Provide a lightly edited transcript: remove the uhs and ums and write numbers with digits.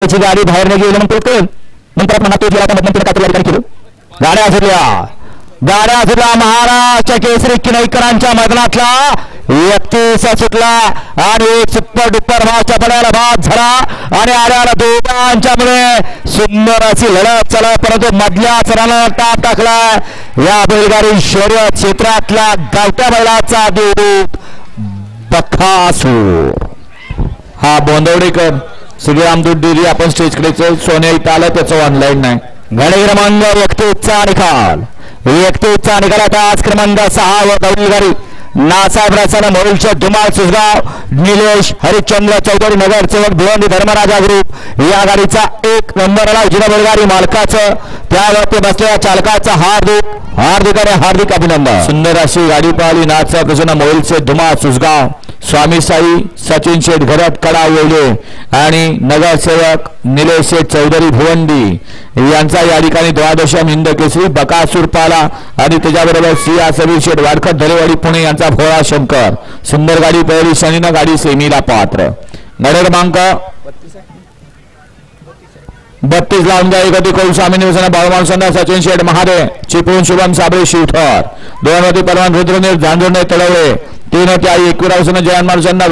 त्याची गाडी बाहेर नाही गेली मग कळेल नंतर म्हणा तो गेला मग काय तयारी केलं गाड्या सुटल्या महाराष्ट्र केसरी किनईकरांच्या मैदानातला 31 सुटला आणि एक सुपर डुपर मागच्या पडायला बाद झाला आणि आल्याला दोघांच्यामुळे सुंदर अशी लढत चला परंतु मधल्या चराला ताप टाकला या बैलगाडी शर्यत क्षेत्रातला गावत्या बैलाचा देवदूत बकासूर हा बोंदवडेकर श्रीराम दूध डेअरी आपण स्टेजकडे सोन्या इथं आलं त्याचं ऑनलाईन नाही गाडी क्रमांक 31चा निकाल 31चा निकाल आता आज क्रमांक 6 व बैलगाडी नासाहेब रासाना मोरुलच्या धुमाळ सुसगाव निलेश हरिश्चंद्र चौधरी नगर सेवक भिवंडी धर्मराजा ग्रुप या गाडीचा 1 नंबरला उजव्या बैलगाडी मालकाचं त्यावरती बसलेल्या चालकाचा हार्दिक अभिनंदन सुंदर अशी गाडी पाहिली नासाहेब प्रसन्न मोरुलचे धुमाळ सुसगाव स्वामी साई सचिन शेठ घरात कडा वेळे आणि नगरसेवक निलेश शेठ चौधरी भिवंडी यांचा या ठिकाणी द्वादशम हिंद केसरी बकासूर पाला आणि त्याच्याबरोबर सिया समीर शेठ वाडखट धरेवाडी पुणे यांचा भोळा शंकर सुंदर गाडी पहिली शनीनं गाडी सेमीला पात्र गाडी क्रमांक 32 लावून द्या एकती कौल स्वामी निवसना बाळूमाल संध्या सचिन शेठ महादेव चिपळूण शुभम साबळे शिवथर 2 परवान रुद्रनील झांझुर्णे तळवळे 3 त्या 21 जयन मारुचंदा